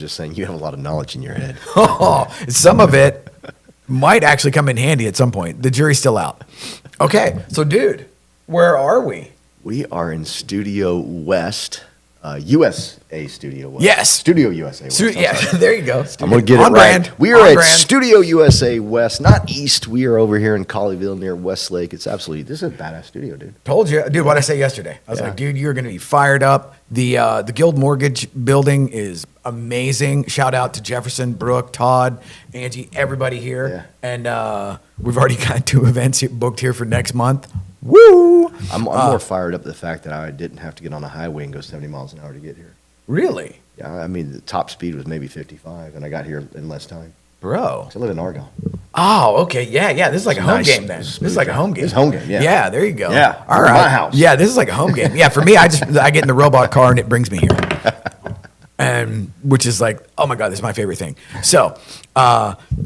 Just saying, you have a lot of knowledge in your head. Oh, some of it might actually come in handy at some point. The jury's still out. Okay, so dude, where are we? We are in Studio West, USA Studio West. Yes. Studio USA West. Yeah, there you go. I'm going to get it On right. brand. We are On at brand. Studio USA West, not East. We are over here in Colleyville near Westlake. It's absolutely, this is a badass studio, dude. Told you, dude. What I say yesterday, I was Yeah. like, dude, you're going to be fired up. The Guild Mortgage building is amazing. Shout out to Jefferson, Brooke, Todd, Angie, everybody here. Yeah. And we've already got 2 events booked here for next month. Woo! I'm more fired up at the fact that I didn't have to get on a highway and go 70 miles an hour to get here. Really, Yeah, I mean, the top speed was maybe 55, and I got here in less time. bro? I live in Argyle. Oh, okay, yeah. This is like a home Nice, game then. This is like a home game. It's home game, yeah. Yeah, there you go. Yeah, all we're right. at my house. Yeah, this is like a home game. Yeah, for me, I get in the robot car and it brings me here. And which is like, oh my God, this is my favorite thing. So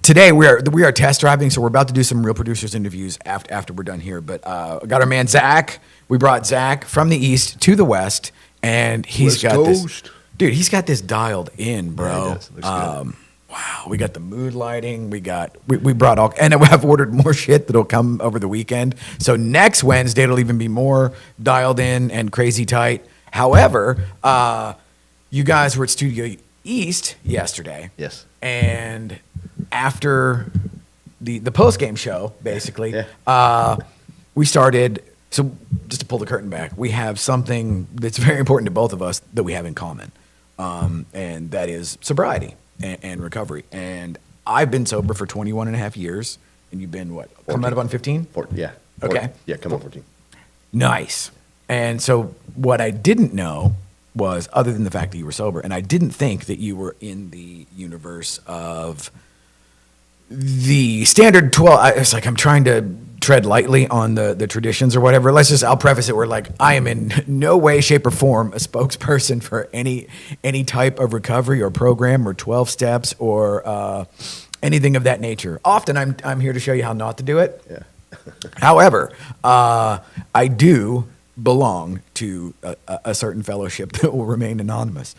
today we are test driving, so we're about to do some real producers interviews after we're done here. But we got our man Zach. We brought Zach from the east to the west, and he's West got Coast. this. Dude, he's got this dialed in, bro. Yeah, he does. Looks good. Wow, we got the mood lighting. We brought all, and I've ordered more shit that'll come over the weekend. So next Wednesday it'll even be more dialed in and crazy tight. However, you guys were at Studio East yesterday. Yes. And after the post game show, basically, Yeah. we started. So just to pull the curtain back, we have something that's very important to both of us that we have in common, and that is sobriety and recovery. And I've been sober for 21 and a half years, and you've been what? Coming up on 15? Yeah. Okay. Yeah, come on, 14. Nice. And so what I didn't know was, other than the fact that you were sober, and I didn't think that you were in the universe of the standard 12. It's like I'm trying to tread lightly on the traditions or whatever. I'll preface it. We're like, I am in no way, shape, or form a spokesperson for any type of recovery or program or 12 steps or anything of that nature. Often I'm here to show you how not to do it. Yeah. However, I do belong to a certain fellowship that will remain anonymous.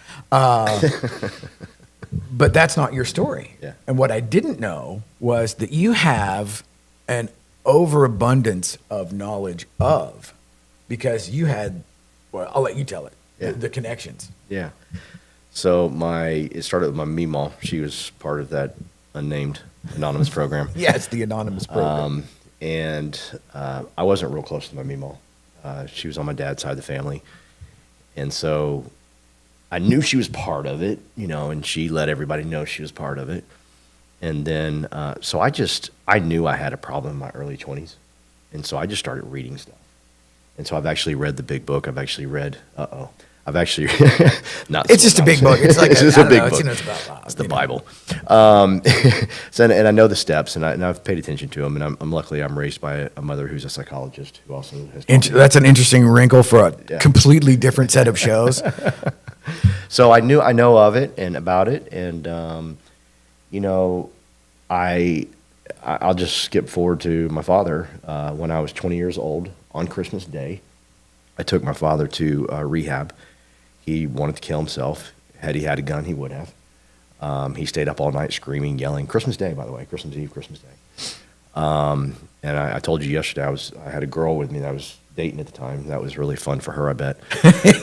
But that's not your story. Yeah. And what I didn't know was that you have an overabundance of knowledge of, because you had, well, I'll let you tell it, Yeah. the connections. Yeah. So it started with my Meemaw. She was part of that unnamed anonymous program. Yes, the anonymous program. And I wasn't real close to my Meemaw. She was on my dad's side of the family. And so I knew she was part of it, and she let everybody know she was part of it. And then, so I knew I had a problem in my early 20s. And so I just started reading stuff. And so I've actually read the big book. Not It's the just a big book. It's like it's just a big book. It's about, It's the Bible. So, and I know the steps, and I've paid attention to them. And I'm luckily raised by a mother who's a psychologist who also has. That's an interesting wrinkle for a Yeah. completely different set of shows. So I know of it and about it, and I'll just skip forward to my father. When I was 20 years old, on Christmas Day, I took my father to rehab. He wanted to kill himself. Had he had a gun, he would have. He stayed up all night screaming, yelling. Christmas Day, by the way, Christmas Eve, Christmas Day. And I told you yesterday, I had a girl with me that I was dating at the time. That was really fun for her, I bet.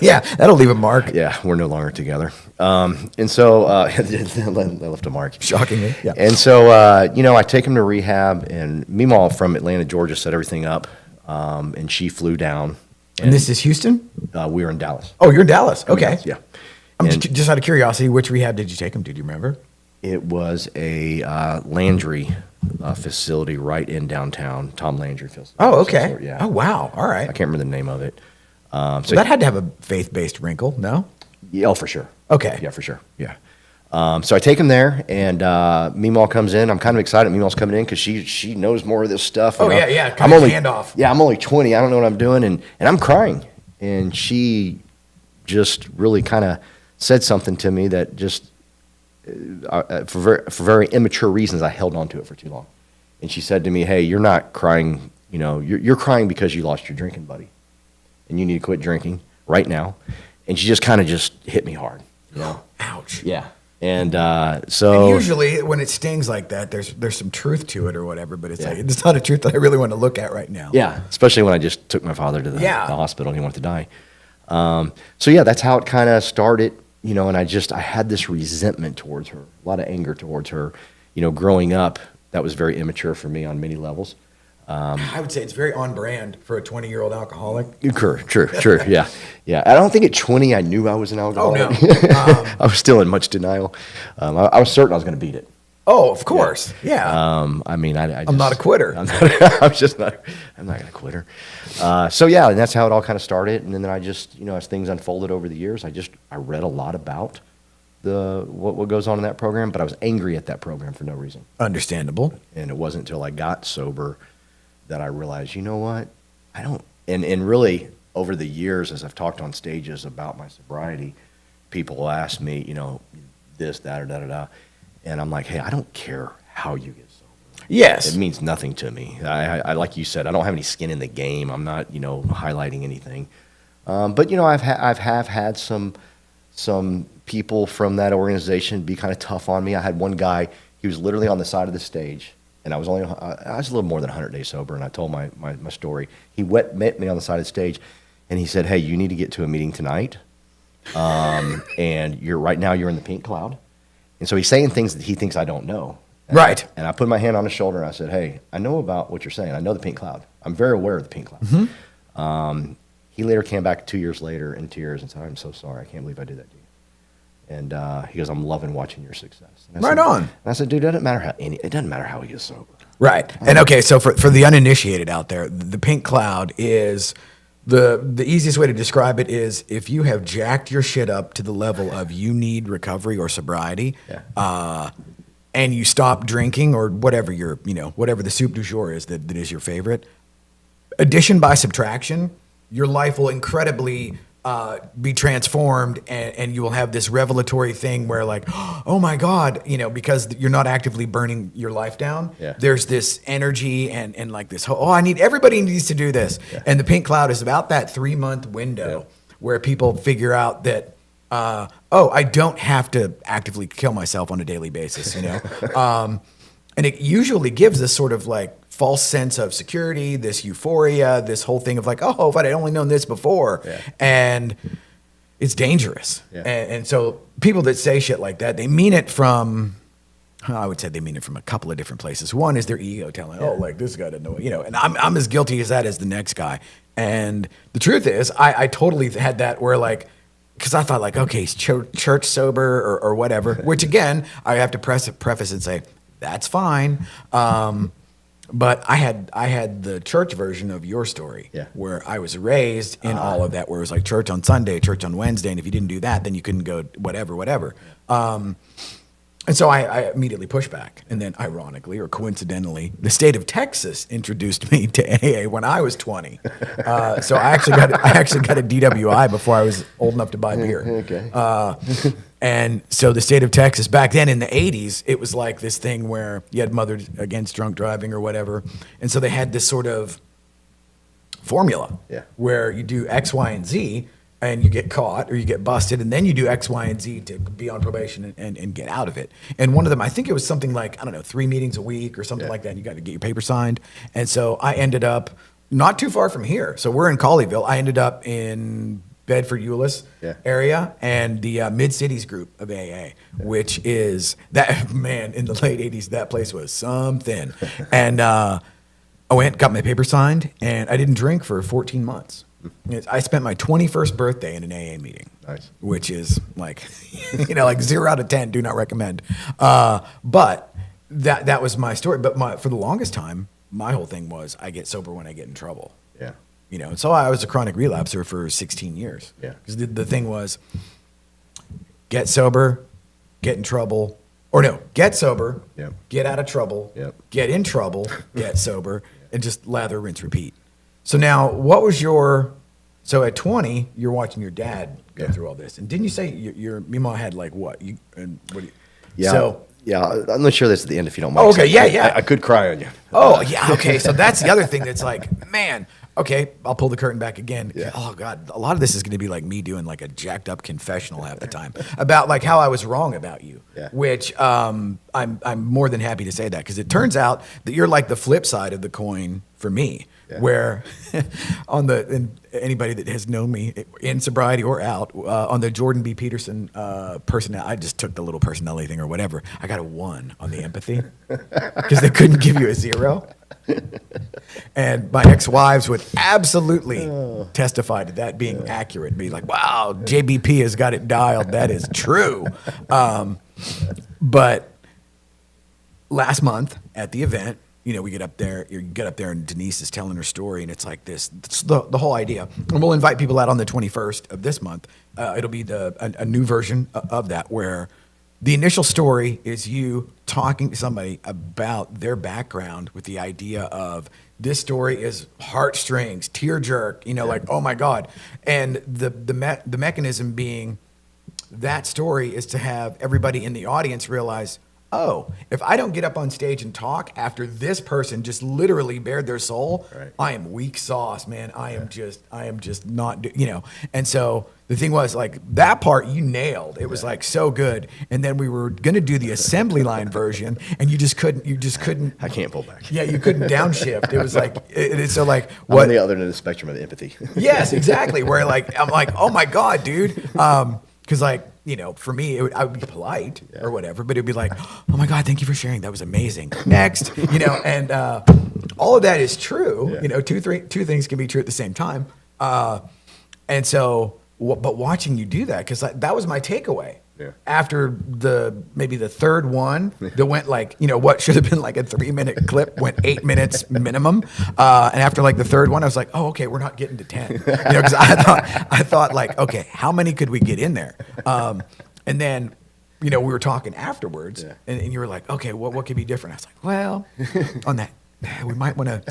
Yeah, that'll leave a mark. Yeah, we're no longer together. And so that left a mark. Shockingly, yeah. And so, I take him to rehab, and Meemaw from Atlanta, Georgia, set everything up, and she flew down. And this is Houston? We were in Dallas. Oh, you're in Dallas. Okay. Yeah. I'm And just out of curiosity, which rehab did you take him to? Do you remember? it was a Landry facility right in downtown, Tom Landry facility. Oh, okay. So, yeah. Oh, wow. All right. I can't remember the name of it. So that had to have a faith-based wrinkle, no? Yeah, oh, for sure. Okay. Yeah, for sure. Yeah. So I take him there, and Meemaw comes in. I'm kind of excited. Meemaw's coming in because she knows more of this stuff. Oh, yeah. Kind of handoff. Yeah, I'm only 20. I don't know what I'm doing, and I'm crying. And she just really kind of said something to me that just, for very immature reasons, I held on to it for too long. And she said to me, "Hey, you're not crying. You know, you're crying because you lost your drinking buddy, and you need to quit drinking right now." And she just kind of just hit me hard. You know? Ouch. Yeah. And And so usually when it stings like that, there's some truth to it or whatever, but it's like, it's not a truth that I really want to look at right now. yeah, especially when I just took my father to the hospital and he wanted to die. So yeah, that's how it kind of started, you know, and I had this resentment towards her, a lot of anger towards her, you know, growing up. That was very immature for me on many levels. I would say it's very on brand for a 20-year-old alcoholic. True. Yeah. I don't think at 20 I knew I was an alcoholic. Oh, no. I was still in much denial. I was certain I was going to beat it. Oh, of course. Yeah. I mean, I I'm not a quitter. I'm not going to quit her. So yeah, and that's how it all kind of started. And then I just, you know, as things unfolded over the years, I read a lot about what goes on in that program, but I was angry at that program for no reason. Understandable. And it wasn't until I got sober that I realized, you know what, I don't, and really over the years, as I've talked on stages about my sobriety, people will ask me, you know, this, that, or da-da-da. And I'm like, hey, I don't care how you get sober. Yes. It means nothing to me. I like you said, I don't have any skin in the game. I'm not, you know, highlighting anything. But, you know, I've had some people from that organization be kind of tough on me. I had one guy, he was literally on the side of the stage, and I was a little more than 100 days sober, and I told my story. He met me on the side of the stage, and he said, hey, you need to get to a meeting tonight, and right now you're in the pink cloud. And so he's saying things that he thinks I don't know. Right. And I put my hand on his shoulder, and I said, hey, I know about what you're saying. I know the pink cloud. I'm very aware of the pink cloud. Mm-hmm. He later came back 2 years later in tears and said, I'm so sorry. I can't believe I did that to you. And he goes, I'm loving watching your success. And Right on. And I said, dude, it doesn't matter how he gets sober. Right. And okay, so for the uninitiated out there, the pink cloud is the easiest way to describe it is if you have jacked your shit up to the level of you need recovery or sobriety, and you stop drinking or whatever whatever the soup du jour is that is your favorite. Addition by subtraction, your life will incredibly be transformed, and you will have this revelatory thing where like, oh my God, you know, because you're not actively burning your life down. Yeah. There's this energy and like this, everybody needs to do this. Yeah. And the pink cloud is about that 3-month window where people figure out that, I don't have to actively kill myself on a daily basis, you know? And it usually gives this sort of like false sense of security, this euphoria, this whole thing of like, oh, if I'd only known this before. Yeah. And it's dangerous. Yeah. And so people that say shit like that, they mean it from, I would say they mean it from a couple of different places. One is their ego telling, like this guy doesn't know, you know, and I'm as guilty as that as the next guy. And the truth is, I totally had that where like, because I thought like, okay, he's church sober or whatever, which again, I have to preface and say, that's fine. But I had the church version of your story, where I was raised in all of that, where it was like church on Sunday, church on Wednesday, and if you didn't do that, then you couldn't go whatever. And so I immediately pushed back. And then ironically or coincidentally, the state of Texas introduced me to AA when I was 20. So I actually got a DWI before I was old enough to buy beer. Okay. And so the state of Texas, back then in the 80s, it was like this thing where you had Mothers Against Drunk Driving or whatever. And so they had this sort of formula where you do X, Y, and Z, and you get caught or you get busted, and then you do X, Y, and Z to be on probation and get out of it. And one of them, I think it was something like, 3 meetings a week or something like that. And you got to get your paper signed. And so I ended up not too far from here. So we're in Colleyville. I ended up in Bedford, Euless area, and the Mid-Cities group of AA, which is that, man, in the late 80s, that place was something. And I went, got my paper signed, and I didn't drink for 14 months. I spent my 21st birthday in an AA meeting, which is like, like 0 out of 10, do not recommend. But that was my story. But for the longest time, my whole thing was I get sober when I get in trouble. Yeah. And so I was a chronic relapser for 16 years. Yeah. Because the thing was, get sober, get in trouble, or no, get sober, get out of trouble, get in trouble, get sober, and just lather, rinse, repeat. So now, what was so at 20, you're watching your dad go through all this. And didn't you say your mom had like what? I'm not sure that's at the end if you don't mind. Oh, okay, yeah. I could cry on you. Oh, yeah, okay. So that's the other thing that's like, man, Okay, I'll pull the curtain back again. Yeah. Oh God, a lot of this is going to be like me doing like a jacked up confessional half the time about like how I was wrong about you. Yeah. Which I'm more than happy to say that, because it turns out that you're like the flip side of the coin for me. Yeah. Where and anybody that has known me in sobriety or out, on the Jordan B. Peterson personality, I just took the little personality thing or whatever. I got a 1 on the empathy because they couldn't give you a 0. And my ex-wives would absolutely testify to that being accurate. Be like, wow, JBP has got it dialed. That is true. But last month at the event, you know, we get up there, and Denise is telling her story, and it's like this, it's the whole idea. And we'll invite people out on the 21st of this month. It'll be a new version of that, where the initial story is you talking to somebody about their background with the idea of this story is heartstrings, tear jerk, you know, like, oh my God. And the mechanism being that story is to have everybody in the audience realize, oh, if I don't get up on stage and talk after this person just literally bared their soul, Right. I am weak sauce, man. I am just not, you know. And so the thing was, like, that part you nailed. It was like so good. And then we were going to do the assembly line version, and you just couldn't. I can't pull back. Yeah, you couldn't downshift. It was like, it's so like, I'm what? on the other end of the spectrum of the empathy. Yes, exactly. Where like, I'm like, oh my God, dude. Because like, you know, for me, I would be polite or whatever, but it'd be like, oh my God, thank you for sharing. That was amazing. Next, you know, and all of that is true. Yeah. You know, two things can be true at the same time. And so, but watching you do that, because that was my takeaway. Yeah. After maybe the third one that went like, you know, what should have been like a 3-minute clip went 8 minutes minimum. And after like the third one, I was like, oh, okay, we're not getting to 10. You know, because I thought like, okay, how many could we get in there? And then, you know, we were talking afterwards, and you were like, okay, what could be different? I was like, well, on that, we might want to,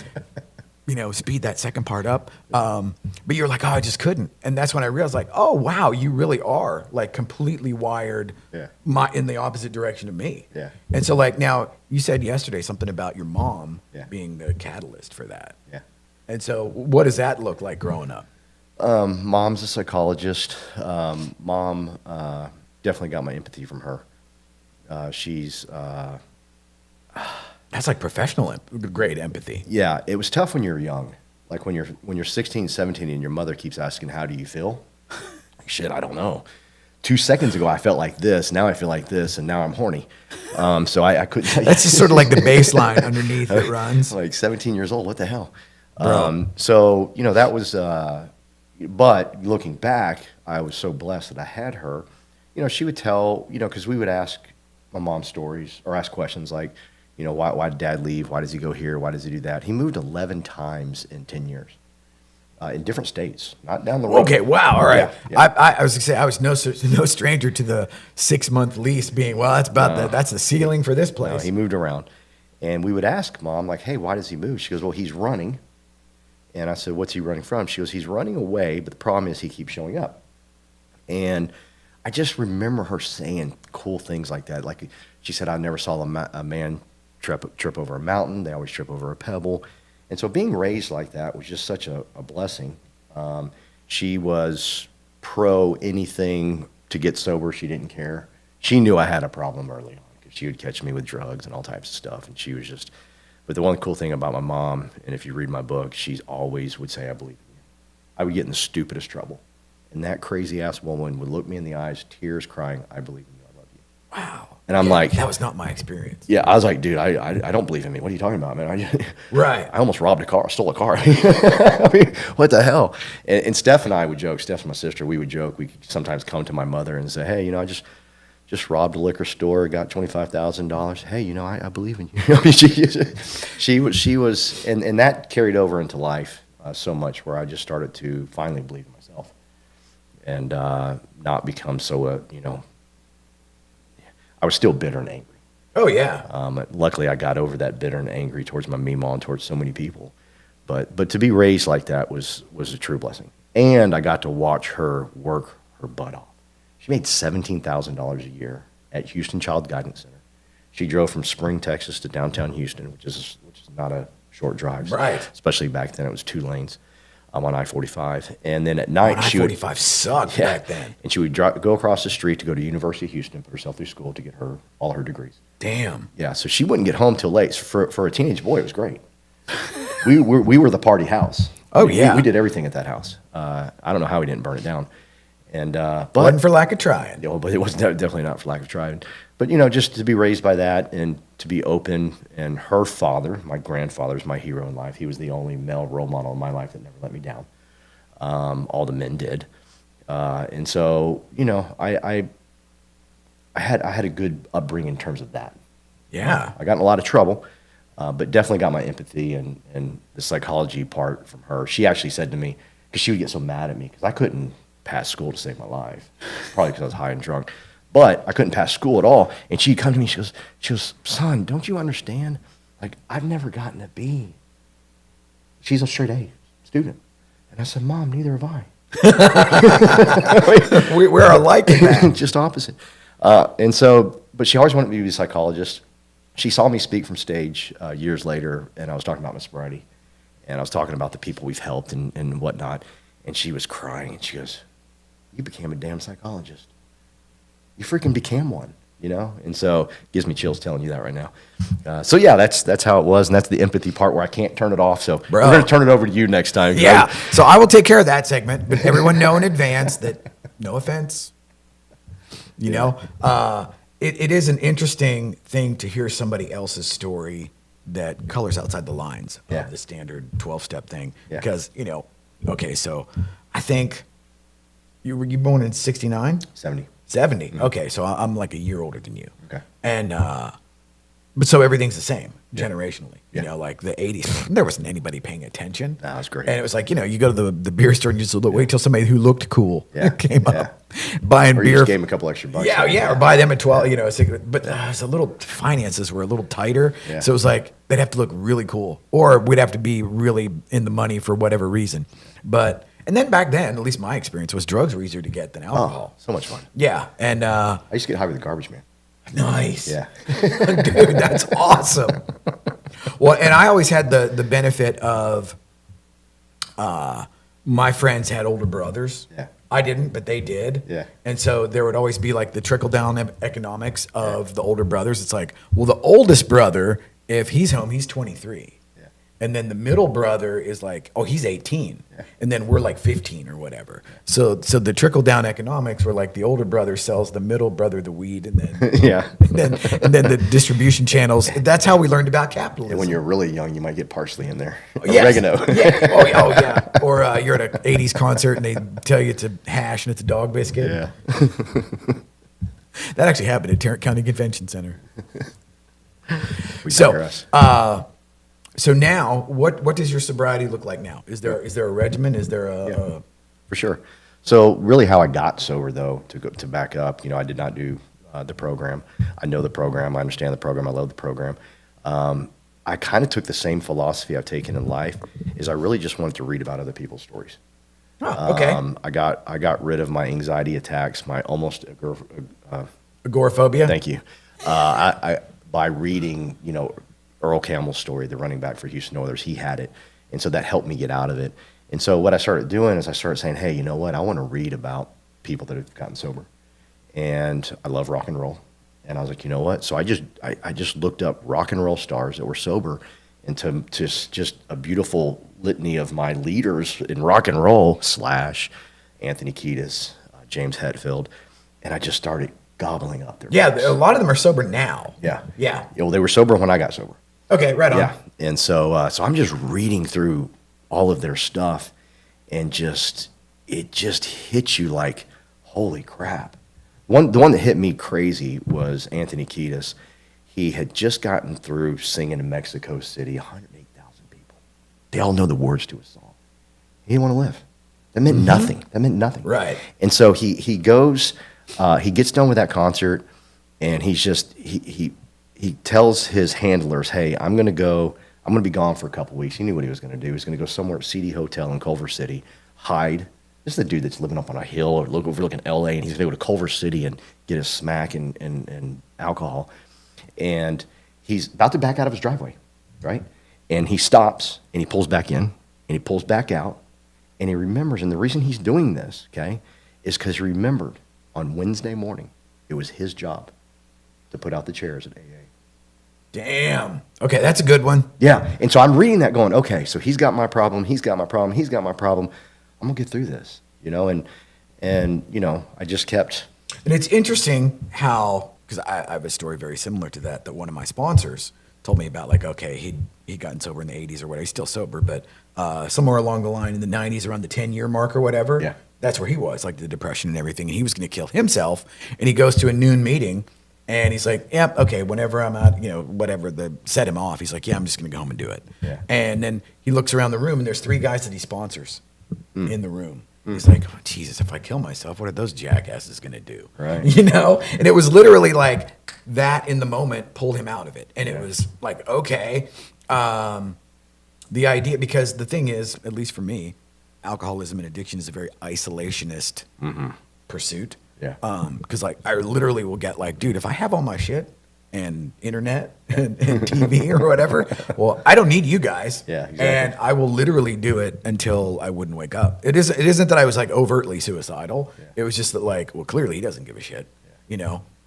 you know, speed that second part up. But you're like, oh, I just couldn't. And that's when I realized, like, oh, wow, you really are like completely wired in the opposite direction of me. Yeah. And so like, now you said yesterday something about your mom being the catalyst for that. Yeah. And so what does that look like growing up? Mom's a psychologist. Mom definitely got my empathy from her. She's That's like professional, great empathy. yeah. It was tough when you're young, like when you're 16, 17, and your mother keeps asking, "How do you feel?" Shit, I don't know. 2 seconds ago, I felt like this. Now I feel like this, and now I'm horny. So I couldn't. That's just sort of like the baseline underneath that runs. Like 17 years old. What the hell? Bro. So you know that was. But looking back, I was so blessed that I had her. You know, she would tell. You know, because we would ask my mom stories or ask questions like, you know, why did Dad leave? Why does he go here? Why does he do that? He moved 11 times in 10 years, in different states, not down the road. Okay, wow, all right. Yeah. I was gonna say I was no stranger to the 6-month lease being, well, that's about that's the ceiling for this No, place. he moved around, and we would ask Mom like, "Hey, why does he move?" She goes, "Well, he's running." And I said, "What's he running from?" She goes, "He's running away, but the problem is he keeps showing up." And I just remember her saying cool things like that. Like she said, "I never saw a man trip over a mountain. They always trip over a pebble." And so being raised like that was just such a blessing. She was pro anything to get sober. She didn't care. She knew I had a problem early on because she would catch me with drugs and all types of stuff. And she was just, but the one cool thing about my mom, and if you read my book, she's always would say, "I believe in you." I would get in the stupidest trouble. And that crazy ass woman would look me in the eyes, tears crying, "I believe in you. I love you." Wow. And I'm like, that was not my experience. yeah, I was like, dude, I don't believe in me. What are you talking about, man? Right. I almost robbed a car, stole a car. I mean, what the hell? And Steph and I would joke. Steph's my sister. We would joke. We could sometimes come to my mother and say, "Hey, you know, I just robbed a liquor store, got $25,000. Hey, you know, I believe in you." I mean, she was, and that carried over into life so much, where I just started to finally believe in myself and not become so, you know. I was still bitter and angry. Oh yeah. Luckily, I got over that bitter and angry towards my meemaw and towards so many people. But to be raised like that was a true blessing. And I got to watch her work her butt off. She made $17,000 a year at Houston Child Guidance Center. She drove from Spring, Texas to downtown Houston, which is not a short drive. Right. Especially back then, it was 2 lanes. I'm on I-45. And then at night, I-45 sucked back then. And she would go across the street to go to University of Houston, put herself through school to get all her degrees. Damn. Yeah, so she wouldn't get home till late. So for a teenage boy, it was great. We were the party house. Oh, yeah. We did everything at that house. I don't know how we didn't burn it down. And but wasn't for lack of trying. But it was definitely not for lack of trying. But just to be raised by that and to be open. And her father, my grandfather, is my hero in life. He was the only male role model in my life that never let me down. All the men did, and so I had a good upbringing in terms of that. Yeah, I got in a lot of trouble, but definitely got my empathy and the psychology part from her. She actually said to me, because she would get so mad at me because I couldn't pass school to save my life, probably because I was high and drunk, but I couldn't pass school at all. And she'd come to me, she goes, son, don't you understand? Like, I've never gotten a B. She's a straight A student. And I said, Mom, neither have I. We're alike in that. Just opposite. And so, but she always wanted me to be a psychologist. She saw me speak from stage years later, and I was talking about my sobriety. And I was talking about the people we've helped and whatnot. And she was crying, and she goes, you became a damn psychologist. You freaking became one, And so it gives me chills telling you that right now. So yeah, that's how it was, and that's the empathy part where I can't turn it off. So we're going to turn it over to you next time. Yeah. So I will take care of that segment, but everyone know in advance that no offense. It is an interesting thing to hear somebody else's story that colors outside the lines of the standard 12-step thing. Yeah. Because, okay, so I think you were born in 69? 70. 70. Mm-hmm. Okay, so I'm like a year older than you. Okay. And but so everything's the same generationally. Yeah. Like the 80s, there wasn't anybody paying attention. That was great. And it was like, you go to the beer store and you just wait till somebody who looked cool came up buying or beer. You just gave them a couple extra bucks. Or buy them at 12, but it's a little, finances were a little tighter. Yeah. So it was like, they'd have to look really cool or we'd have to be really in the money for whatever reason. And then back then, at least my experience was drugs were easier to get than alcohol. Oh, so much fun. Yeah. And I used to get high with the garbage man. nice. Yeah. Dude, that's awesome. Well, and I always had the benefit of my friends had older brothers. Yeah. I didn't, but they did. Yeah. And so there would always be like the trickle down economics of the older brothers. It's like, well, the oldest brother, if he's home, he's 23. And then the middle brother is like, oh, he's 18. Yeah. And then we're like 15 or whatever. So the trickle down economics were like the older brother sells the middle brother the weed and then and then the distribution channels. That's how we learned about capitalism. And when you're really young, you might get parsley in there. Yes. Oregano. Yeah. Oh yeah. Or you're at an 80s concert and they tell you it's a hash and it's a dog biscuit. Yeah. That actually happened at Tarrant County Convention Center. We digress. So now, what does your sobriety look like now? Is there a regimen? Is there a For sure. So really how I got sober, though, to back up, I did not do the program. I know the program. I understand the program. I love the program. I kind of took the same philosophy I've taken in life, is I really just wanted to read about other people's stories. Oh, okay. I got rid of my anxiety attacks, my almost agoraphobia? Thank you. By reading, Earl Campbell's story, the running back for Houston Oilers, he had it. And so that helped me get out of it. And so what I started doing is I started saying, hey, you know what? I want to read about people that have gotten sober. And I love rock and roll. And I was like, you know what? So I just looked up rock and roll stars that were sober, and to just a beautiful litany of my leaders in rock and roll / Anthony Kiedis, James Hetfield. And I just started gobbling up their books. A lot of them are sober now. Yeah. Well, they were sober when I got sober. Okay, right on. Yeah, and so I'm just reading through all of their stuff, and it just hits you like, holy crap. The one that hit me crazy was Anthony Kiedis. He had just gotten through singing in Mexico City, 108,000 people. They all know the words to his song. He didn't want to live. That meant nothing. That meant nothing. Right. And so he goes, he gets done with that concert, and he tells his handlers, hey, I'm going to be gone for a couple weeks. He knew what he was going to do. He was going to go somewhere at CD Hotel in Culver City, hide. This is the dude that's living up on a hill or overlooking L.A., and he's going to go to Culver City and get his smack and alcohol. And he's about to back out of his driveway, right? And he stops, and he pulls back in, and he pulls back out, And he remembers, and the reason he's doing this, okay, is because he remembered on Wednesday morning, it was his job to put out the chairs at AA. Damn. Okay, that's a good one. Yeah, and so I'm reading that going, okay, so he's got my problem, he's got my problem, he's got my problem. I'm going to get through this, and I just kept. And it's interesting how, because I have a story very similar to that one of my sponsors told me about. Like, okay, he'd gotten sober in the 80s or whatever. He's still sober, but somewhere along the line in the 90s, around the 10-year mark or whatever, yeah, that's where he was, like the depression and everything. And he was going to kill himself. And he goes to a noon meeting, and he's like, yep, okay, whenever I'm out, whatever, set him off. He's like, yeah, I'm just going to go home and do it. Yeah. And then he looks around the room, and there's 3 guys that he sponsors in the room. He's like, oh, Jesus, if I kill myself, what are those jackasses going to do? Right. And it was literally like that in the moment pulled him out of it. And it was like, okay, the idea, because the thing is, at least for me, alcoholism and addiction is a very isolationist pursuit. Yeah. Because like I literally will get like, dude, if I have all my shit and internet and TV or whatever, well, I don't need you guys. Yeah, exactly. And I will literally do it until I wouldn't wake up. It isn't that I was like overtly suicidal. Yeah. It was just that like, well, clearly he doesn't give a shit,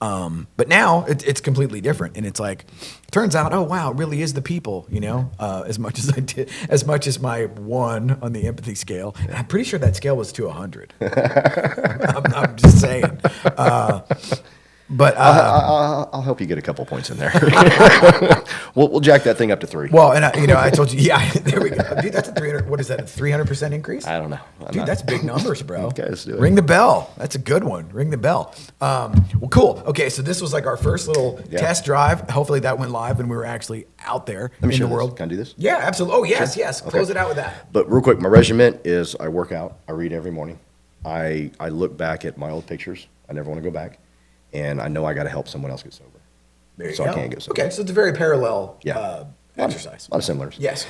But now it's completely different, and it's like, turns out, oh wow, it really is the people, As much as my 1 on the empathy scale, and I'm pretty sure that scale was to 100. I'm just saying. But I'll help you get a couple points in there. we'll jack that thing up to 3. Well, and I told you, yeah, there we go, dude. That's a 300. What is that? A 300% increase? I don't know. Dude, that's big numbers, bro. Okay, let's do it. Ring the bell. That's a good one. Ring the bell. Well, cool. Okay, so this was like our first little test drive. Hopefully that went live and we were actually out there in the world. This. Can I do this? Yeah, absolutely. Oh, yes, Sure. yes. Close it out with that. But real quick, my regimen is I work out. I read every morning. I look back at my old pictures. I never want to go back. And I know I got to help someone else get sober. There you so go. I can't get sober. Okay, so it's a very parallel exercise. A lot of similars. Yes.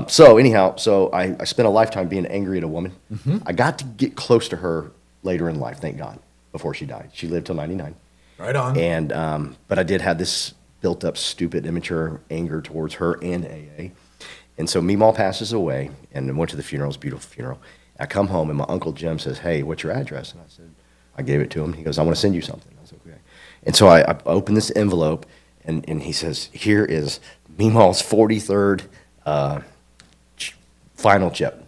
So anyhow, I spent a lifetime being angry at a woman. I got to get close to her later in life, thank God, before she died. She lived till 99. Right on. And but I did have this built up, stupid, immature anger towards her and AA. And so Meemaw passes away, and I went to the funeral. It was a beautiful funeral. I come home, and my Uncle Jim says, hey, what's your address? And I said, I gave it to him. He goes, I want to send you something. I said, okay. And so I opened this envelope, and he says, here is Meemaw's 43rd final chip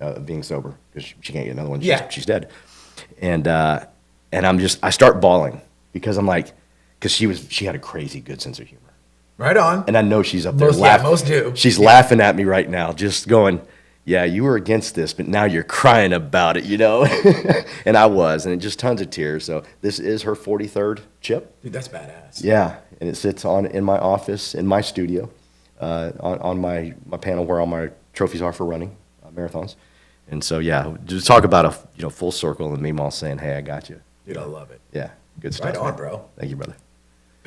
of being sober, because she can't get another one. She's dead. And I start bawling, because I'm like, because she had a crazy good sense of humor. Right on. And I know she's up there laughing. Most do. She's laughing at me right now, just going, yeah, you were against this, but now you're crying about it, And I was, and it just tons of tears. So this is her 43rd chip. Dude, that's badass. Yeah, and it sits in my office, in my studio, on my panel where all my trophies are for running marathons. And so, yeah, just talk about a full circle and Meemaw saying, hey, I got you. Dude, I love it. Yeah, good stuff. Right on, bro. Thank you, brother.